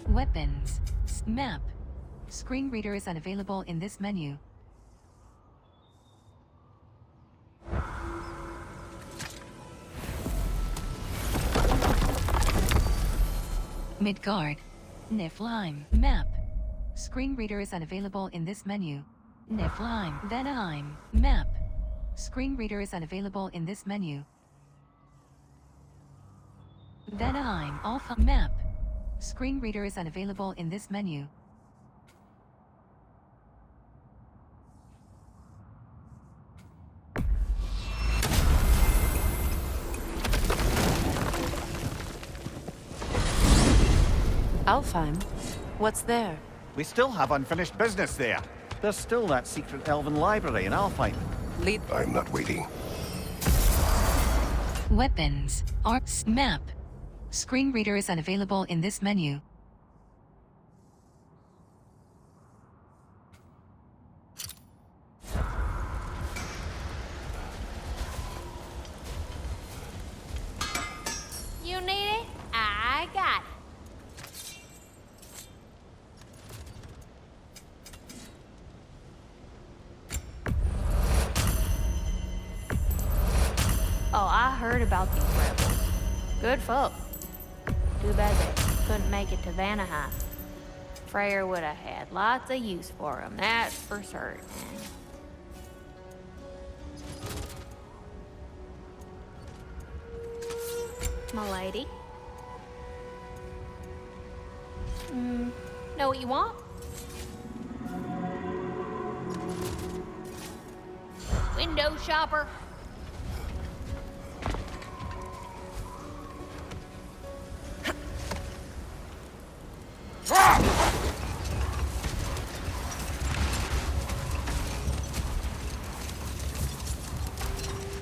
Weapons. Map. Screen reader is unavailable in this menu. Midgard. Niflheim. Map. Screen reader is unavailable in this menu. Niflheim. Vanaheim. Map. Screen reader is unavailable in this menu. Vanaheim. Alpha. Map. Screen reader is unavailable in this menu. Alfheim? What's there? We still have unfinished business there. There's still that secret elven library in Alfheim. I'm not waiting. Weapons. Arcs. Map. Screen reader is unavailable in this menu. You need it? I got it. Oh, I heard about these rebels. Good folk. Too bad they couldn't make it to Vanaheim. Freyr would have had lots of use for them, that's for certain. My lady? Know what you want? Window shopper?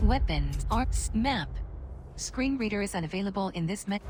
Weapons. Arcs. Map. Screen reader is unavailable in this menu.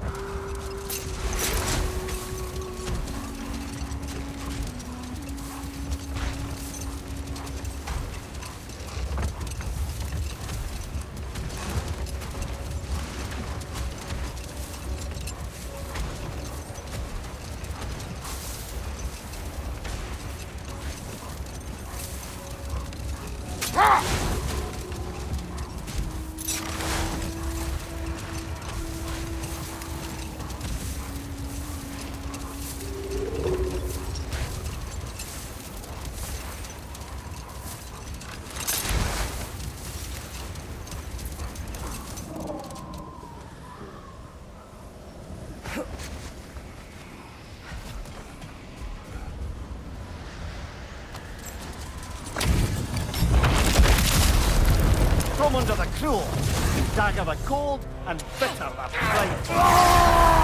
From under the cruel, dagger the cold, and bitter the pride.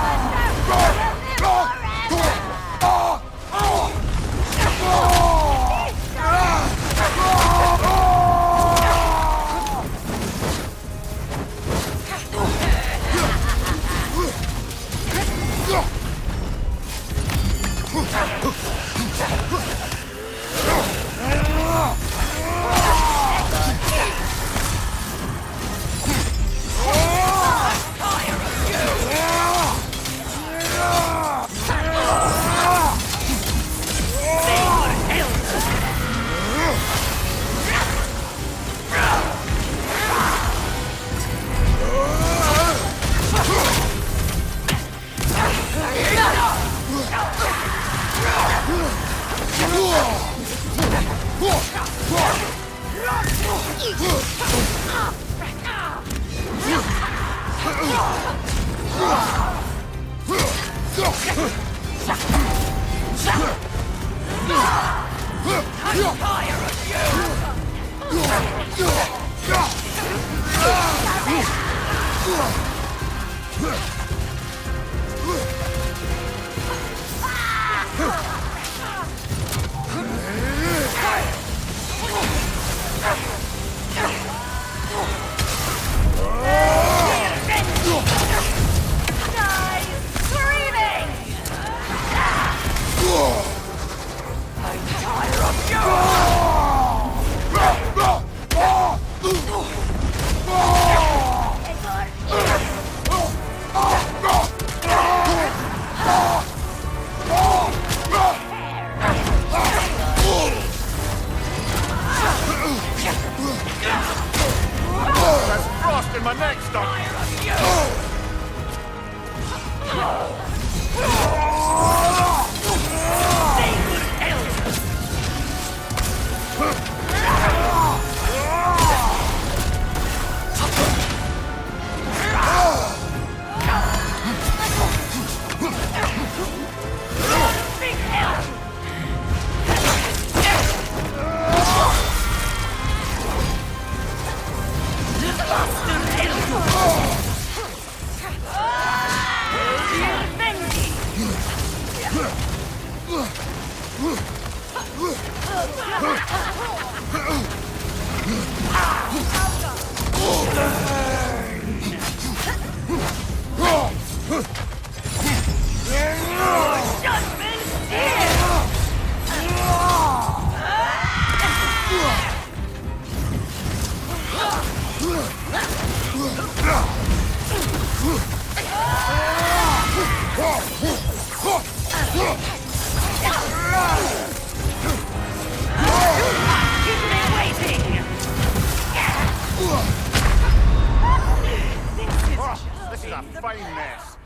This is a fine mess.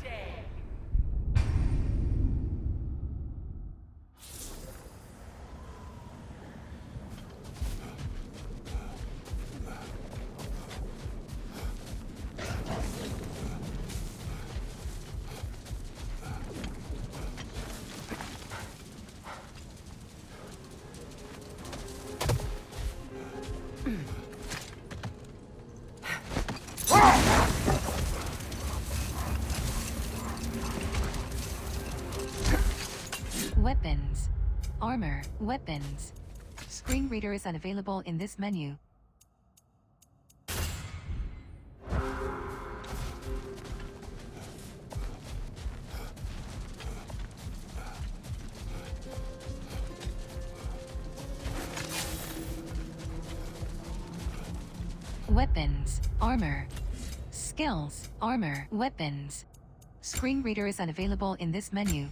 Weapons. Armor. Weapons. Screen reader is unavailable in this menu. Weapons. Armor. Skills. Armor. Weapons. Screen reader is unavailable in this menu.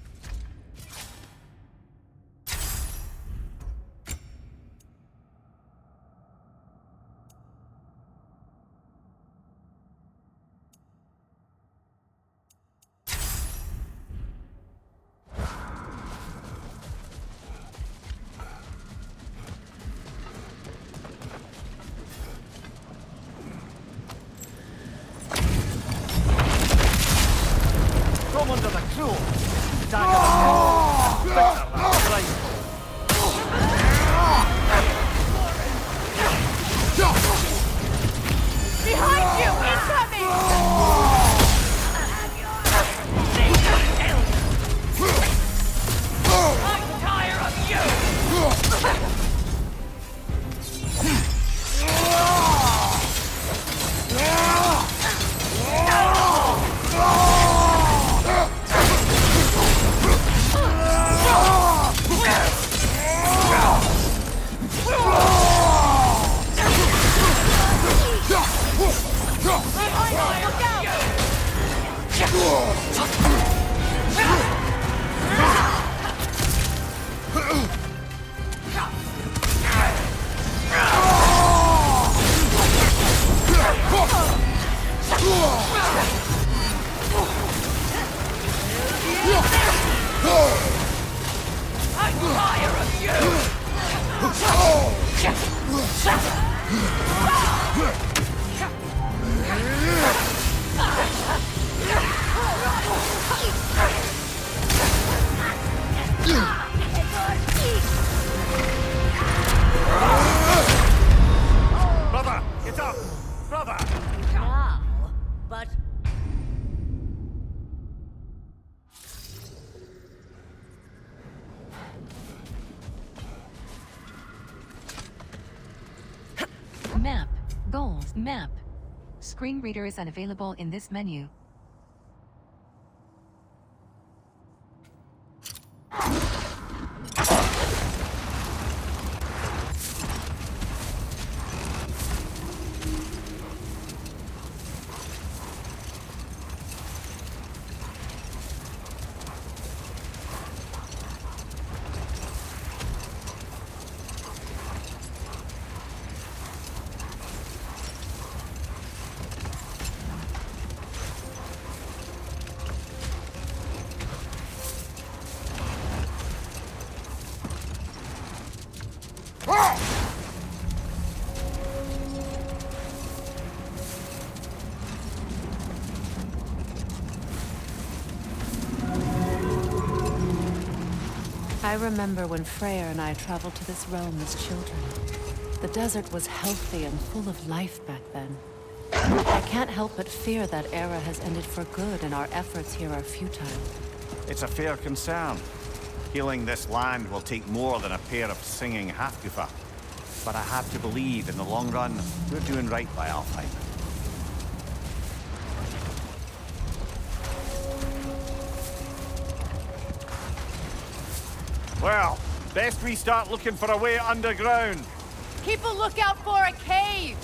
From under the cruel, dagger the cold, bitter the flame. Behind you! Incoming! I'm tired of you! Brother, get up! Brother! Now, but Map. Goals. Map. Screen reader is unavailable in this menu. I remember when Freya and I traveled to this realm as children. The desert was healthy and full of life back then. I can't help but fear that era has ended for good and our efforts here are futile. It's a fair concern. Healing this land will take more than a pair of singing Halfgoofer. But I have to believe, in the long run, we're doing right by Alfheim. Well, best we start looking for a way underground. Keep a lookout for a cave!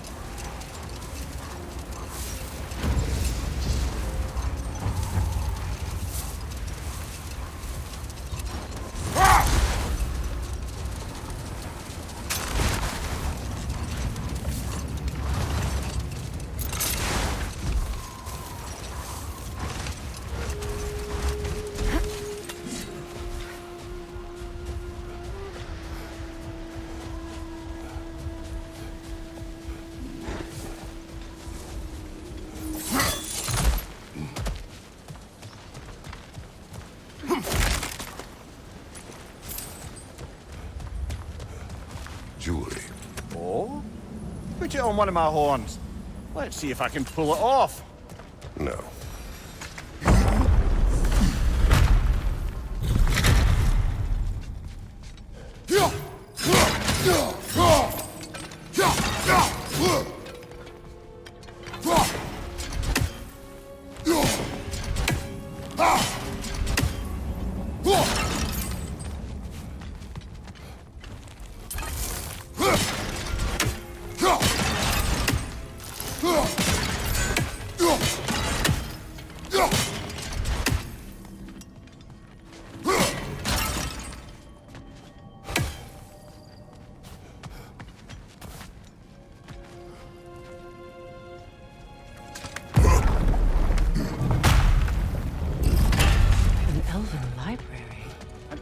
Jewelry. Oh? Put it on one of my horns. Let's see if I can pull it off. No.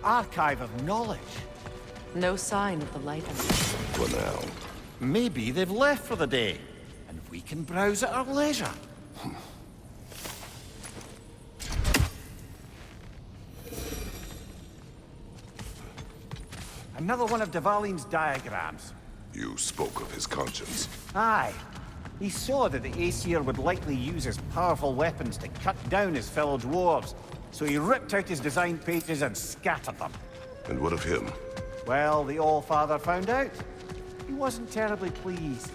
Archive of knowledge. No sign of the lighthouse. For now. Maybe they've left for the day, and we can browse at our leisure. Another one of Dvalin's diagrams. You spoke of his conscience. Aye. He saw that the Aesir would likely use his powerful weapons to cut down his fellow dwarves, so he ripped out his design pages and scattered them. And what of him? Well, the All-Father found out. He wasn't terribly pleased.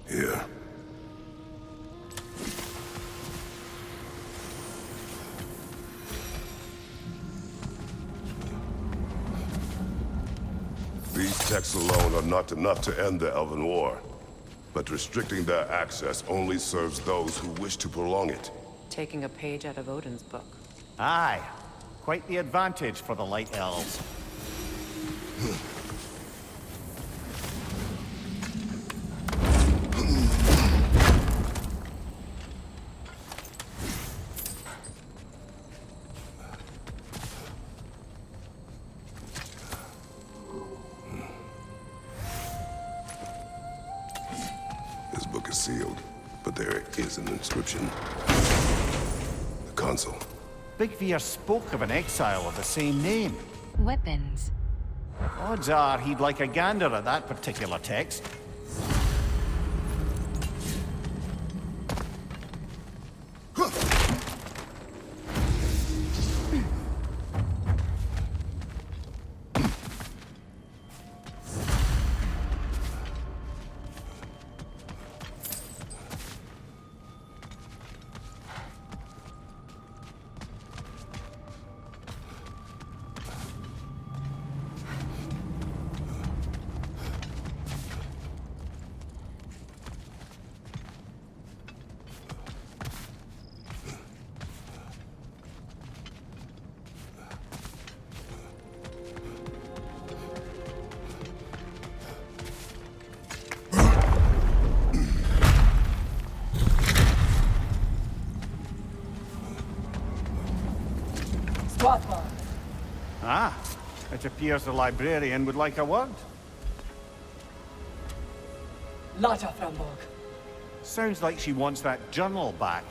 Here. These texts alone are not enough to end the Elven War. But restricting their access only serves those who wish to prolong it. Taking a page out of Odin's book. Aye. Quite the advantage for the Light Elves. This book is sealed, but there is an inscription. The console. Big Veer spoke of an exile of the same name. Weapons. Odds are he'd like a gander at that particular text. Ah, it appears the librarian would like a word. Lata Framborg. Sounds like she wants that journal back.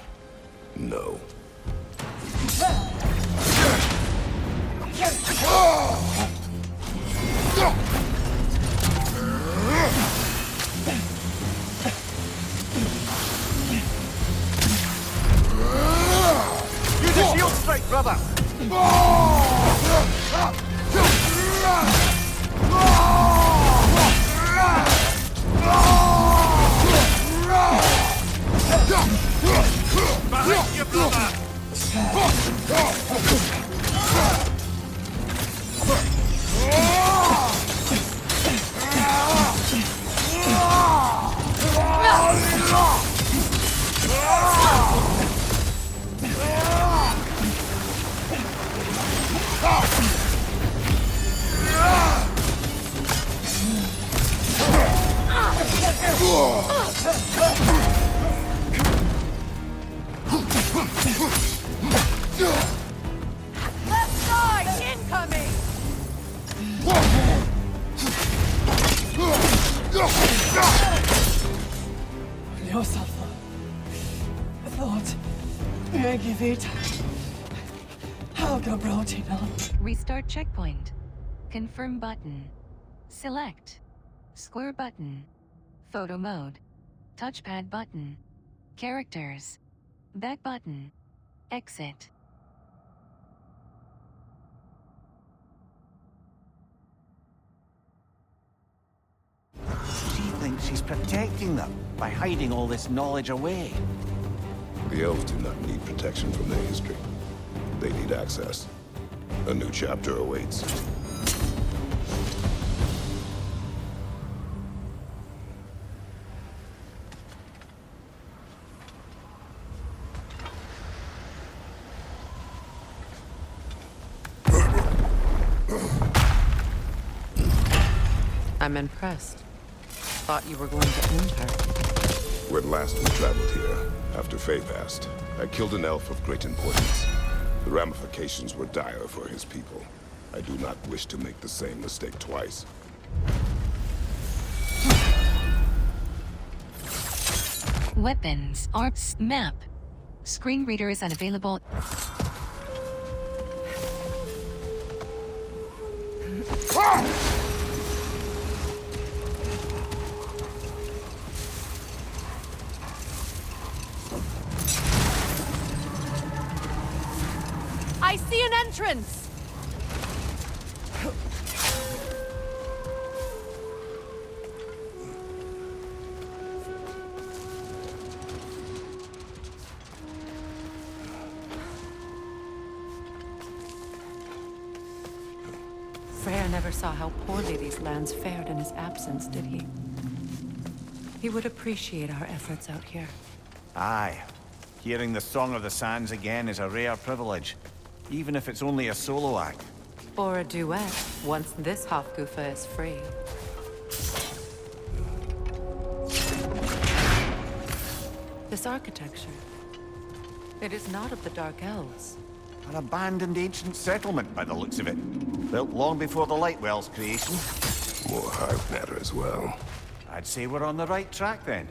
No. Use a shield strike, brother! Behind you, brother! Left side, incoming! Yourself. Thought. Give it. How go now? Restart checkpoint. Confirm button. Select. Square button. Photo mode. Touchpad button. Characters. Back button. Exit. She thinks she's protecting them by hiding all this knowledge away. The elves do not need protection from their history. They need access. A new chapter awaits. I'm impressed. Thought you were going to end her. When last we traveled here, after Faye passed, I killed an elf of great importance. The ramifications were dire for his people. I do not wish to make the same mistake twice. Weapons. Arms. Map. Screen reader is unavailable. I see an entrance! Freyr never saw how poorly these lands fared in his absence, did he? He would appreciate our efforts out here. Aye. Hearing the Song of the Sands again is a rare privilege, even if it's only a solo act. Or a duet, once this Hofgufa is free. This architecture, it is not of the Dark Elves. An abandoned ancient settlement, by the looks of it. Built long before the Lightwell's creation. More hive matter as well. I'd say we're on the right track then.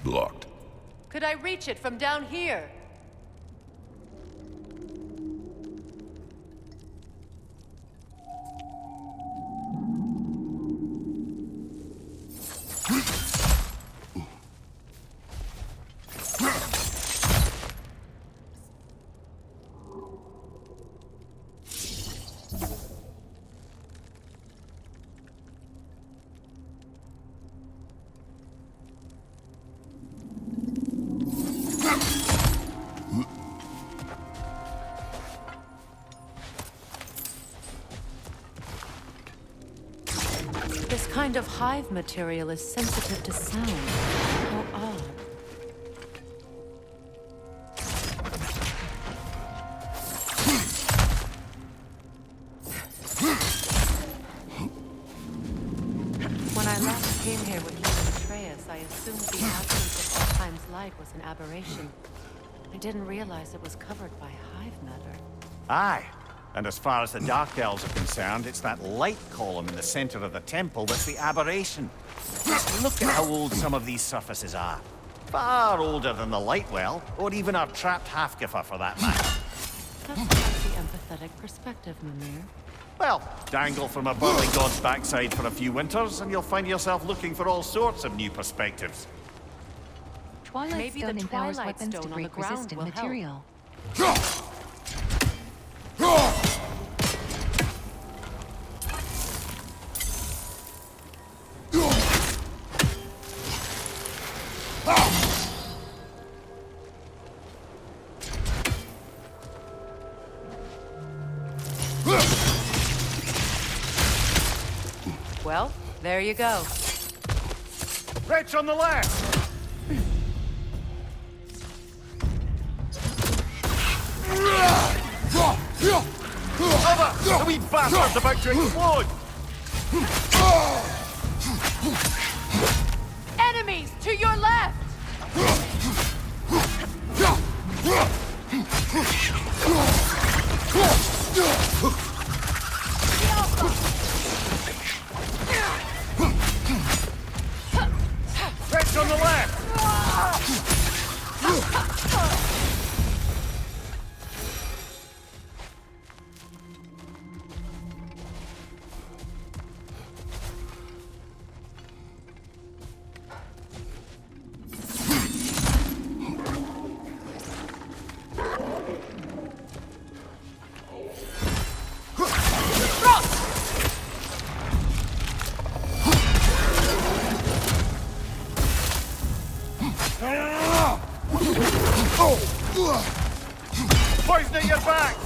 Blocked. Could I reach it from down here? This kind of hive material is sensitive to sound. How odd. When I last came here with you and Atreus, I assumed the absence of Altheim's light was an aberration. I didn't realize it was covered by hive matter. Aye. And as far as the Dark Elves are concerned, it's that light column in the center of the temple that's the aberration. Just look at how old some of these surfaces are. Far older than the light well, or even our trapped Halfgiffer for that matter. That's quite the empathetic perspective, Mimir. Well, dangle from a burly god's backside for a few winters, and you'll find yourself looking for all sorts of new perspectives. Twilight Maybe the Stone empowers Twilight weapons to Stone on the break ground resistant will help. material. Well, there you go. Wretch on the left! Cover! The wee bastard's about to explode! Enemies to your left! Wretch on the left! Poison at your back!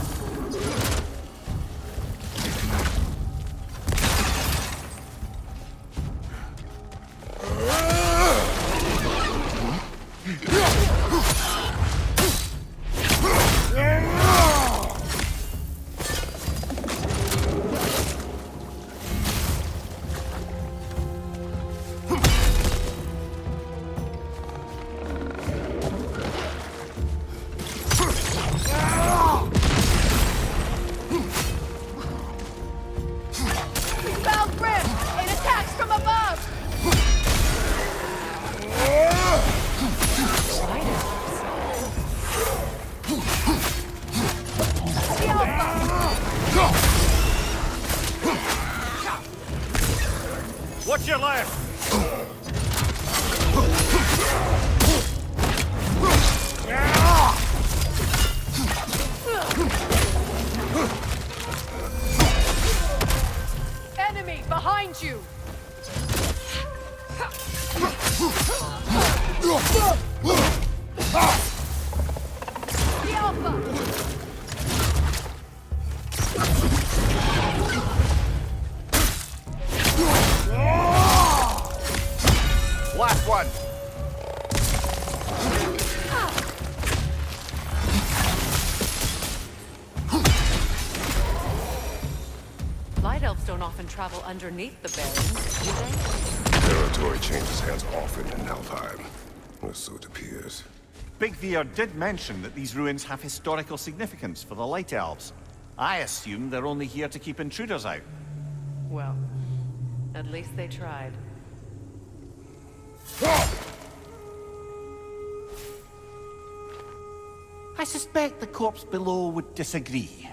Watch your left! Enemy behind you! The Alpha! Last one! Light elves don't often travel underneath the barrens, do they? Territory changes hands often in Alfheim. Or so it appears. Big Veer did mention that these ruins have historical significance for the Light Elves. I assume they're only here to keep intruders out. Well, at least they tried. I suspect the corpse below would disagree.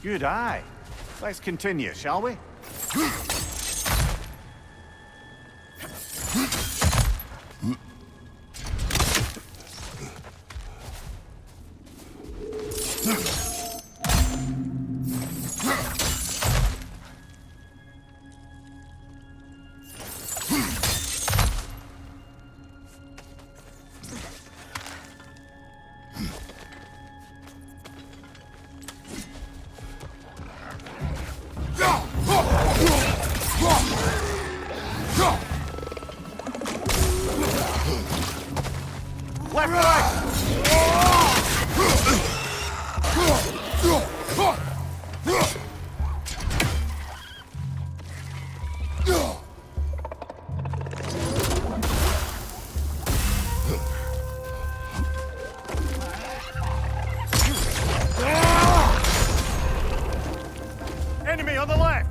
Good eye. Let's continue, shall we? Left, right! Enemy on the left!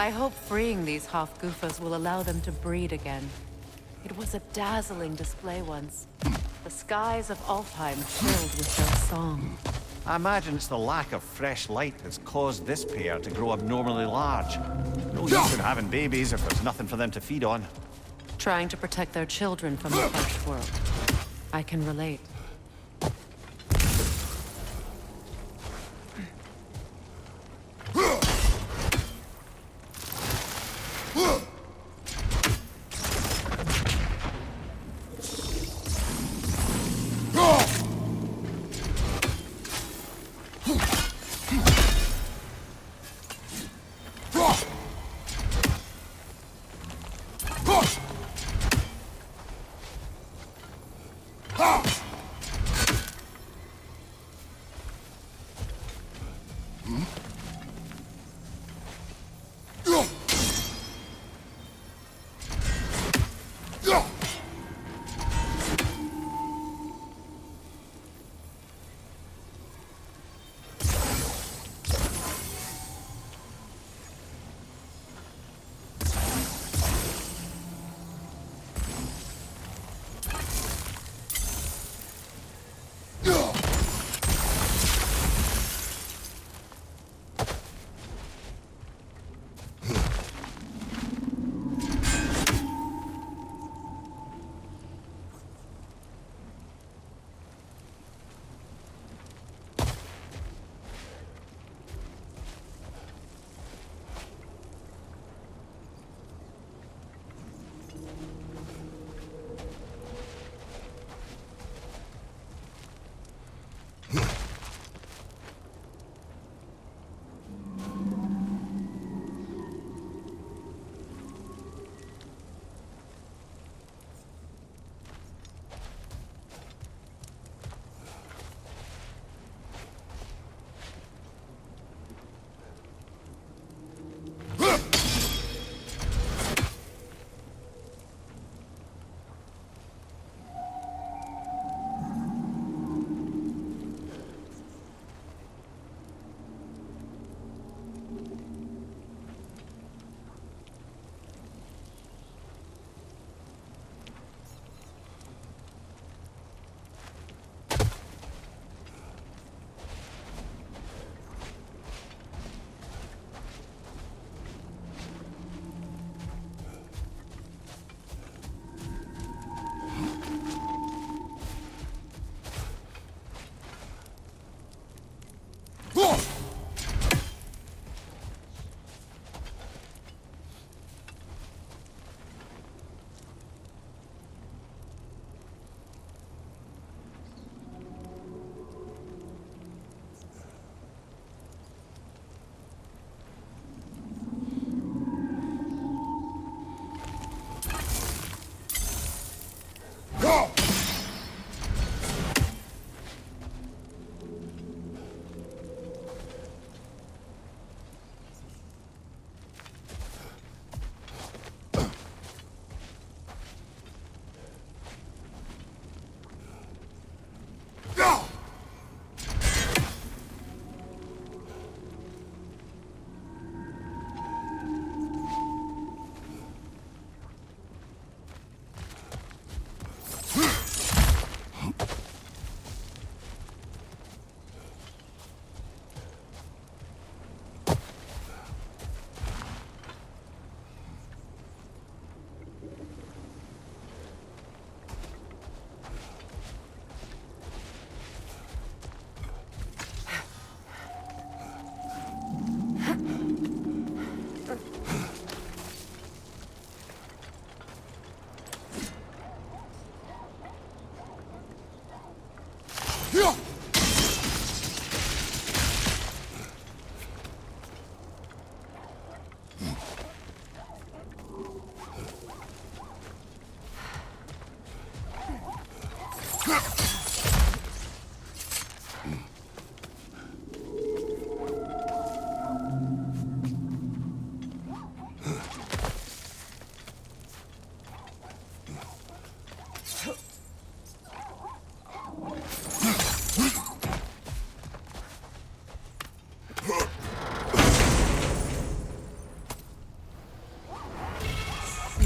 I hope freeing these Hofgufas will allow them to breed again. It was a dazzling display once. The skies of Alfheim filled with their song. I imagine it's the lack of fresh light that's caused this pair to grow abnormally large. No use in having babies if there's nothing for them to feed on. Trying to protect their children from the harsh world. I can relate.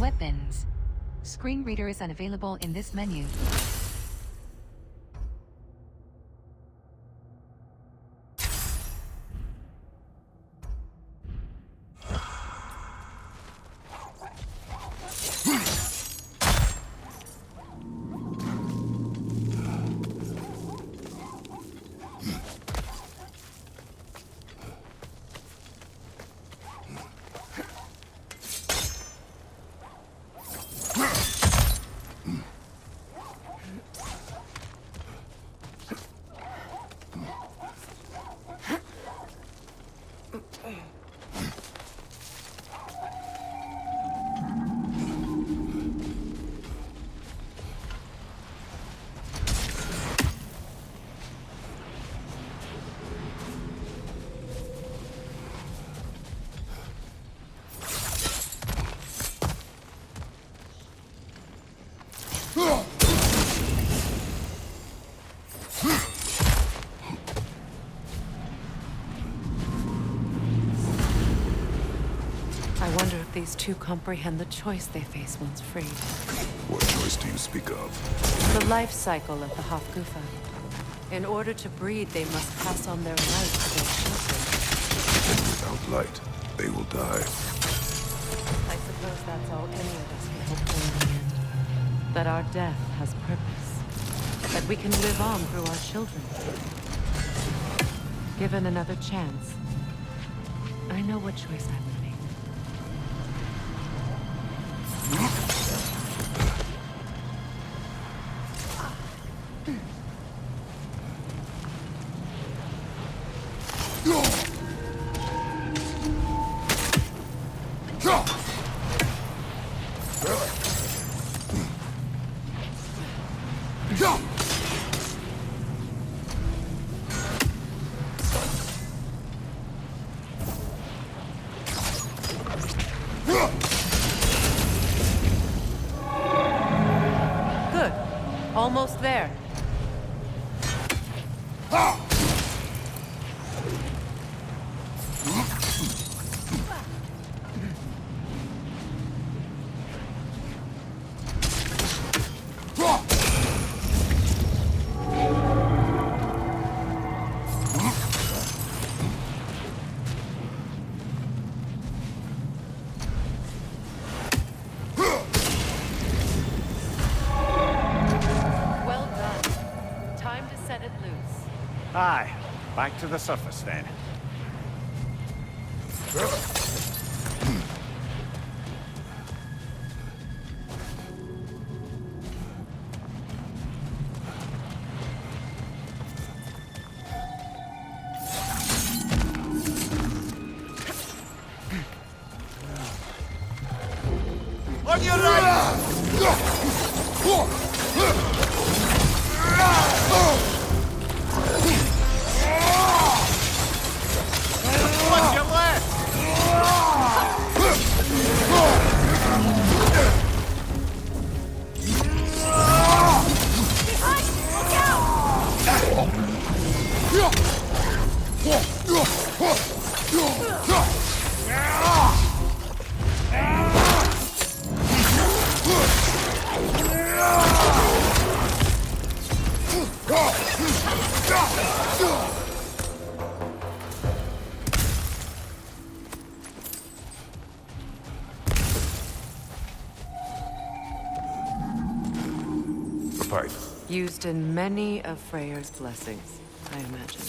Weapons. Screen reader is unavailable in this menu. I wonder if these two comprehend the choice they face once freed. What choice do you speak of? The life cycle of the Hofgufa. In order to breed, they must pass on their light to their children. And without light, they will die. I suppose that's all any of us can hope for in the end. That our death has purpose. That we can live on through our children. Given another chance, I know what choice I would make. Good. Almost there. Well done. Time to set it loose. Aye, back to the surface then. On your right! On your left! The pipe. Used in many of Freyr's blessings, I imagine.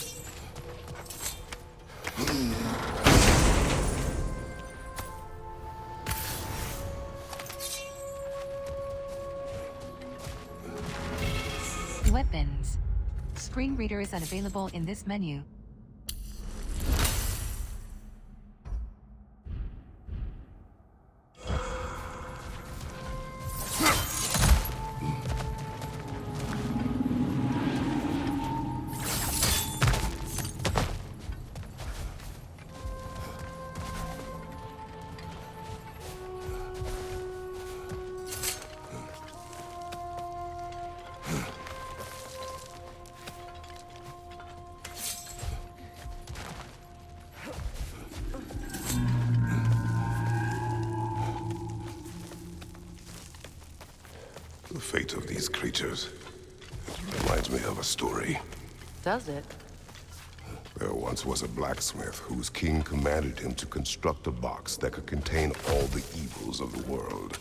Weapons. Screen reader is unavailable in this menu. fate of these creatures. It reminds me of a story. Does it? There once was a blacksmith whose king commanded him to construct a box that could contain all the evils of the world.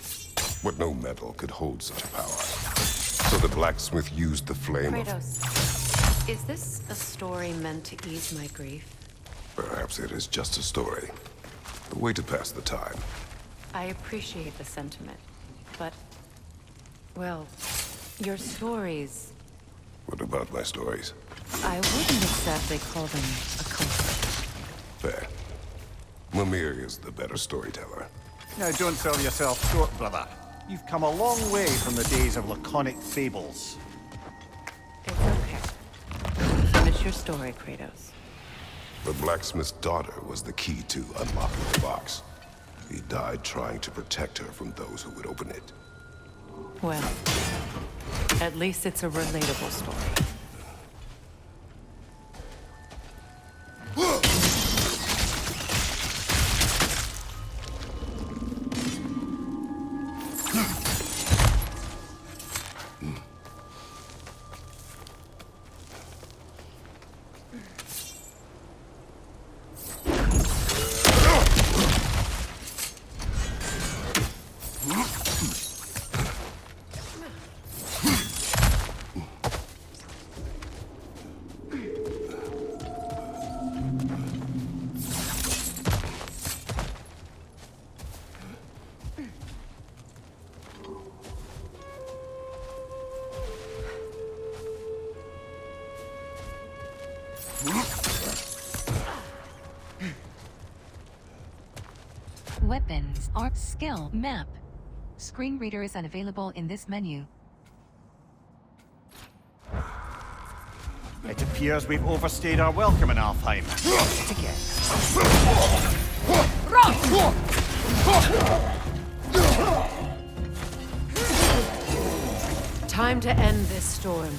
But no metal could hold such power. So the blacksmith used the flame of... Kratos, is this a story meant to ease my grief? Perhaps it is just a story. A way to pass the time. I appreciate the sentiment, but... well, your stories... What about my stories? I wouldn't exactly call them a comfort. Fair. Mimir is the better storyteller. Now, don't sell yourself short, brother. You've come a long way from the days of laconic fables. It's okay. Finish your story, Kratos. The blacksmith's daughter was the key to unlocking the box. He died trying to protect her from those who would open it. Well, at least it's a relatable story. Weapons, art, skill, map. Screen reader is unavailable in this menu. It appears we've overstayed our welcome in Alfheim. Again. Time to end this storm.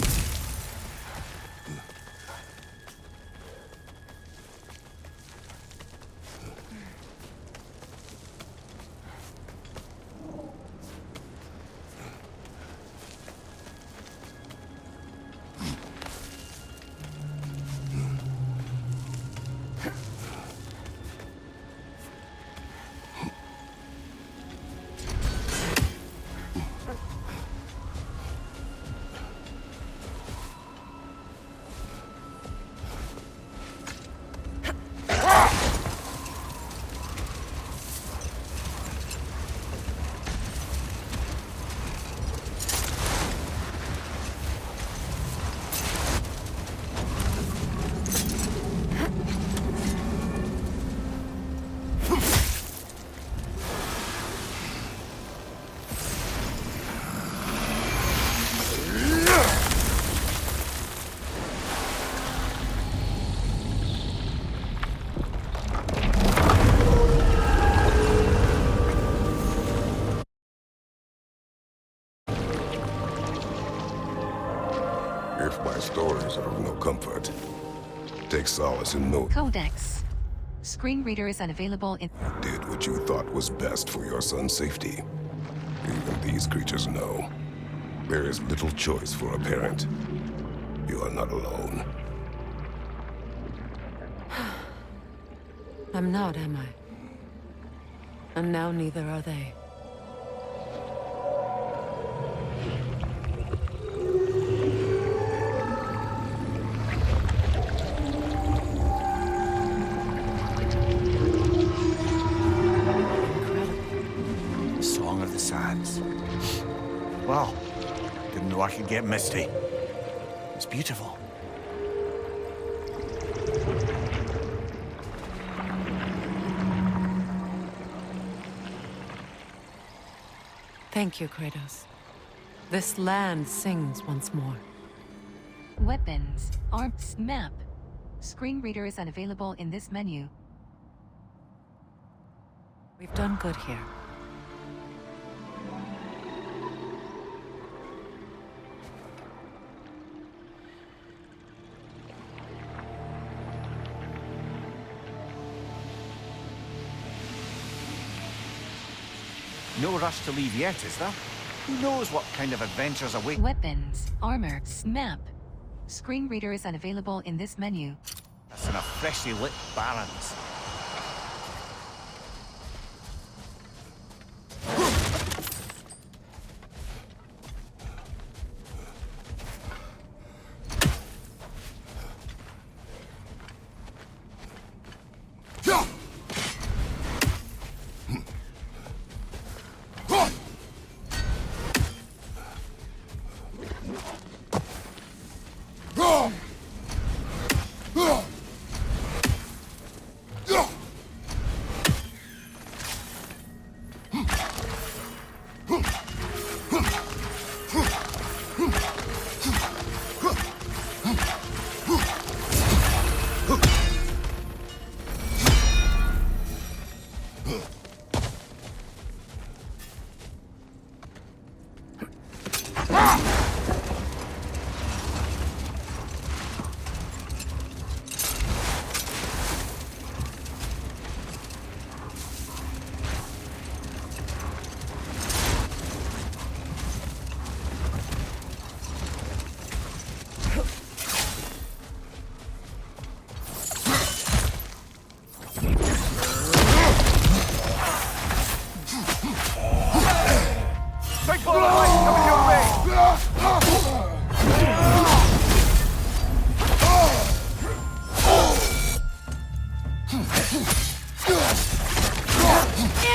If my stories are of no comfort, take solace in knowing Codex. Screen reader is unavailable in... you did what you thought was best for your son's safety. Even these creatures know. There is little choice for a parent. You are not alone. I'm not, am I? And now neither are they. Song of the Sands. Wow. Didn't know I could get misty. It's beautiful. Thank you, Kratos. This land sings once more. Weapons, arms, map. Screen reader is unavailable in this menu. We've done good here. No rush to leave yet, is there? Who knows what kind of adventures await? Weapons, armor, map. Screen reader is unavailable in this menu. That's in a freshly lit barrens.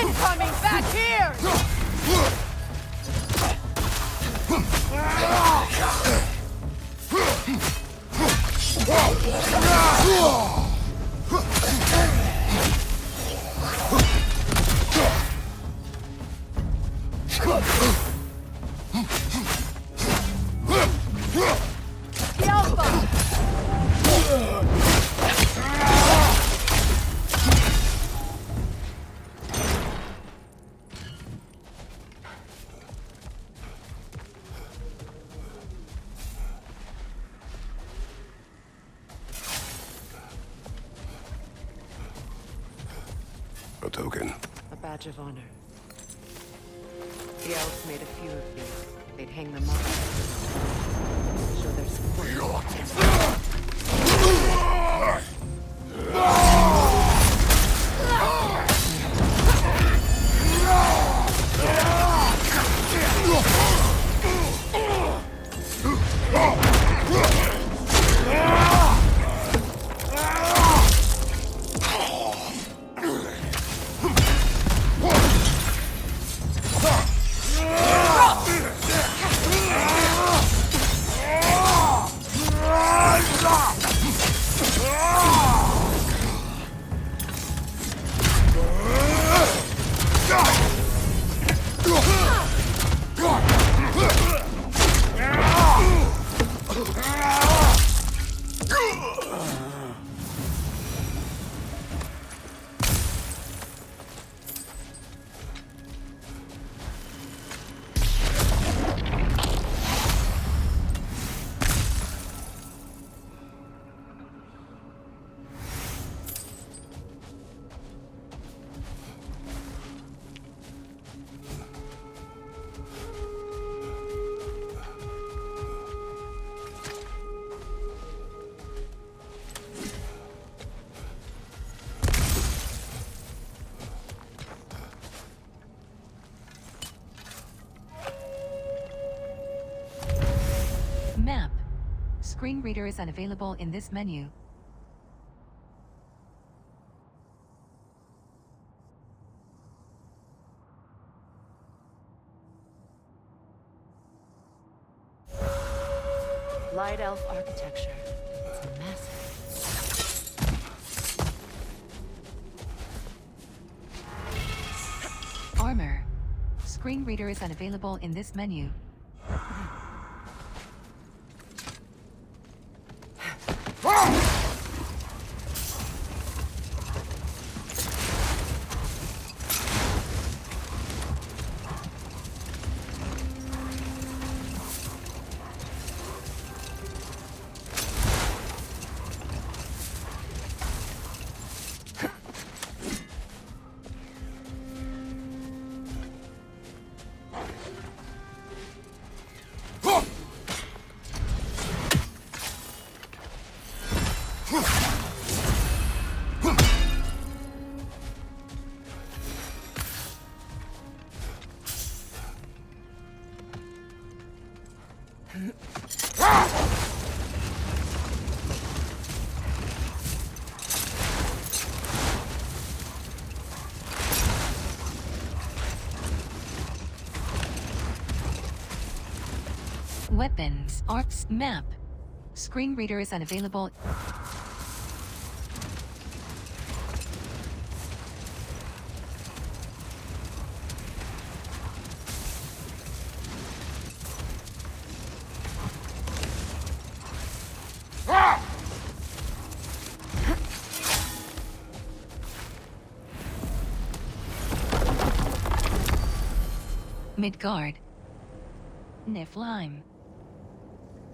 Incoming back here! A token. A badge of honor. The elves made a few of these. They'd hang them up. Show their support. Map. Screen reader is unavailable in this menu. Light elf architecture. It's massive. Armor. Screen reader is unavailable in this menu. Weapons, arts, map. Screen reader is unavailable. Midgard. Niflheim.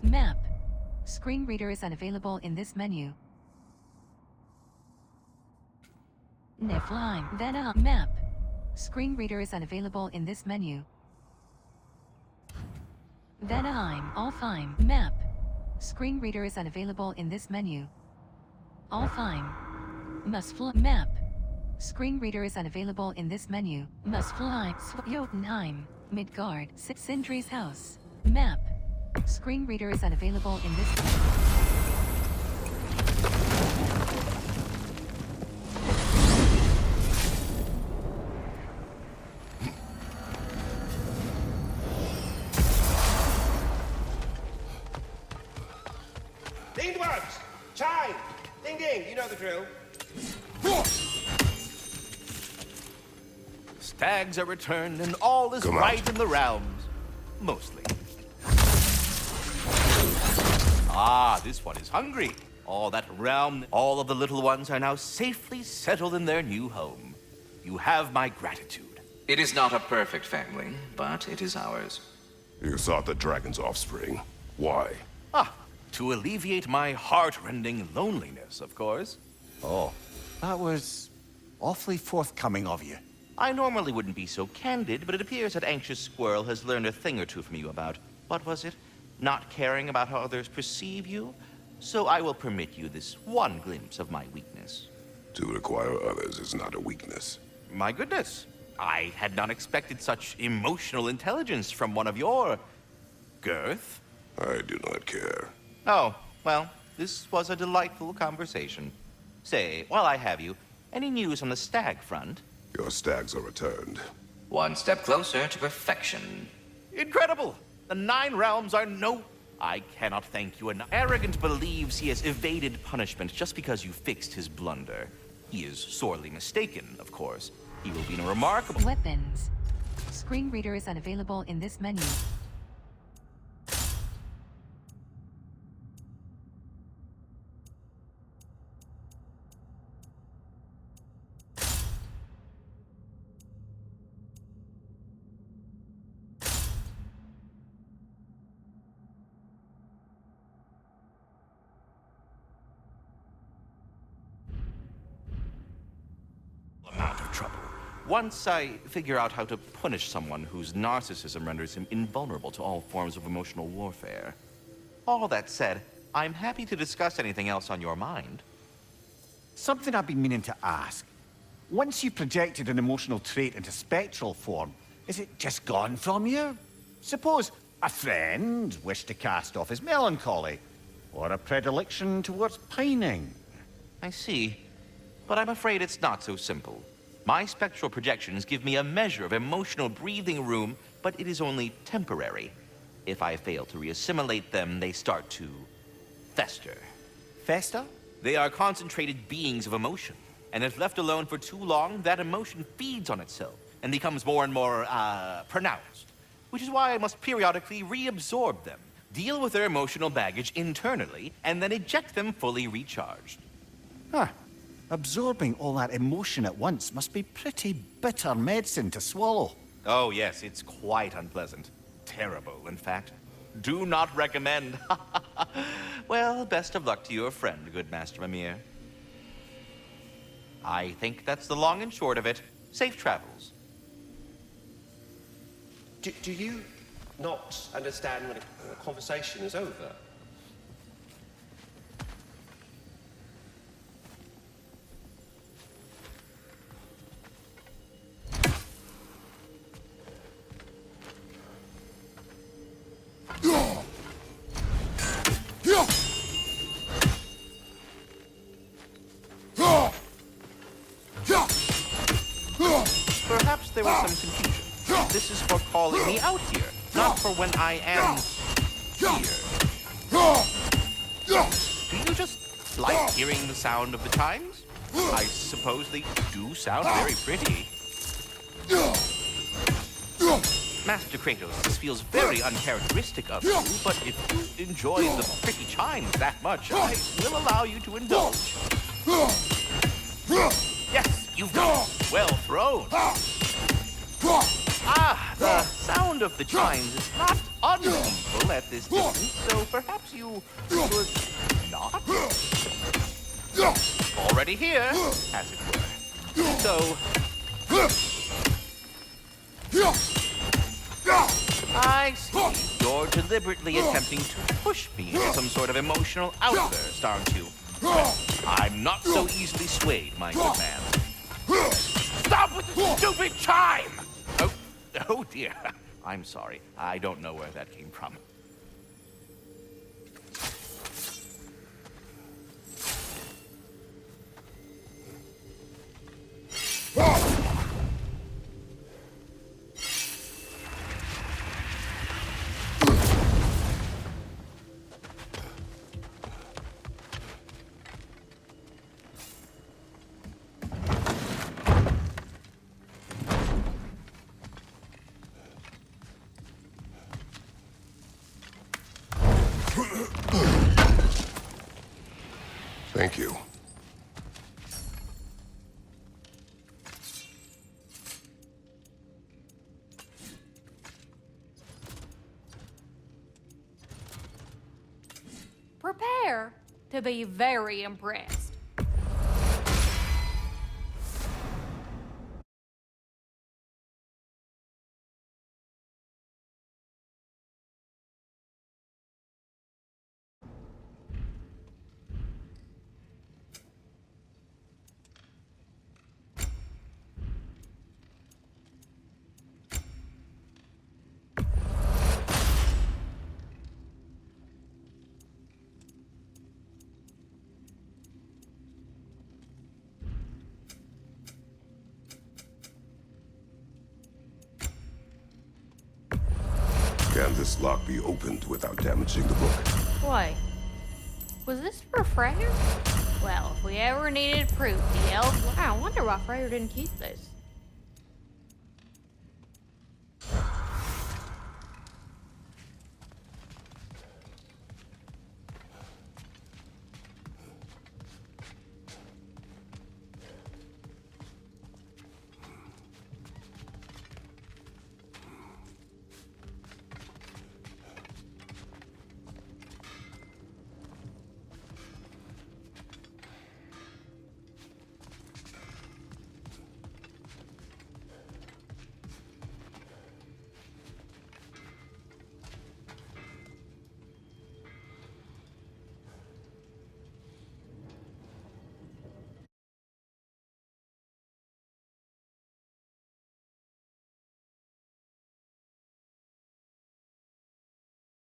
Map. Screen reader is unavailable in this menu. Niflheim. Vanaheim. Map. Screen reader is unavailable in this menu. Vanaheim. Alfheim. Map. Screen reader is unavailable in this menu. Alfheim. Muspelheim. Map. Screen reader is unavailable in this menu. Muspelheim. Jotunheim. Midgard. Sindri's house. Map. Screen reader is unavailable in this menu. Ding dwarves! Chime! Ding ding, you know the drill. Stags are returned and all is Come right out. in the realms. Mostly. Ah, this one is hungry. All that realm, all of the little ones are now safely settled in their new home. You have my gratitude. It is not a perfect family, but it is ours. You sought the dragon's offspring. Why? To alleviate my heart-rending loneliness, of course. Oh, that was awfully forthcoming of you. I normally wouldn't be so candid, but it appears that Anxious Squirrel has learned a thing or two from you about, what was it? Not caring about how others perceive you? So I will permit you this one glimpse of my weakness. To require others is not a weakness. My goodness, I had not expected such emotional intelligence from one of your... girth? I do not care. Oh, well, this was a delightful conversation. Say, while I have you, any news on the stag front? Your stags are returned. One step closer to perfection. Incredible! The 9 realms are no... I cannot thank you enough. Arrogant believes he has evaded punishment just because you fixed his blunder. He is sorely mistaken, of course. He will be in a remarkable... Weapons. Screen reader is unavailable in this menu. amount of trouble. Once I figure out how to punish someone whose narcissism renders him invulnerable to all forms of emotional warfare. All that said, I'm happy to discuss anything else on your mind. Something I've been meaning to ask. Once you've projected an emotional trait into spectral form, is it just gone from you? Suppose a friend wished to cast off his melancholy, or a predilection towards pining. I see. But I'm afraid it's not so simple. My spectral projections give me a measure of emotional breathing room, but it is only temporary. If I fail to reassimilate them, they start to fester. Fester? They are concentrated beings of emotion. And if left alone for too long, that emotion feeds on itself and becomes more and more, pronounced. Which is why I must periodically reabsorb them, deal with their emotional baggage internally, and then eject them fully recharged. Huh. Absorbing all that emotion at once must be pretty bitter medicine to swallow. Oh, yes, it's quite unpleasant. Terrible, in fact. Do not recommend. Well, best of luck to your friend, good Master Mimir. I think that's the long and short of it. Safe travels. Do you not understand when a conversation is over? this is for calling me out here, not for when I am here. Do you just like hearing the sound of the chimes? I suppose they do sound very pretty. Master Kratos, this feels very uncharacteristic of you, but if you enjoy the pretty chimes that much, I will allow you to indulge. Yes, you've got it. Well thrown. Ah, the sound of the chimes is not unpainful at this distance, so perhaps you should not? Already here, as it were. So... I see. You're deliberately attempting to push me into some sort of emotional outburst, aren't you? Well, I'm not so easily swayed, my good man. Stop with the stupid chime! Oh dear. I'm sorry. I don't know where that came from. Thank you. Prepare to be very impressed. Can this lock be opened without damaging the book? Wait, was this for Freyr? Well, if we ever needed proof, the elves... I wonder why Freyr didn't keep this.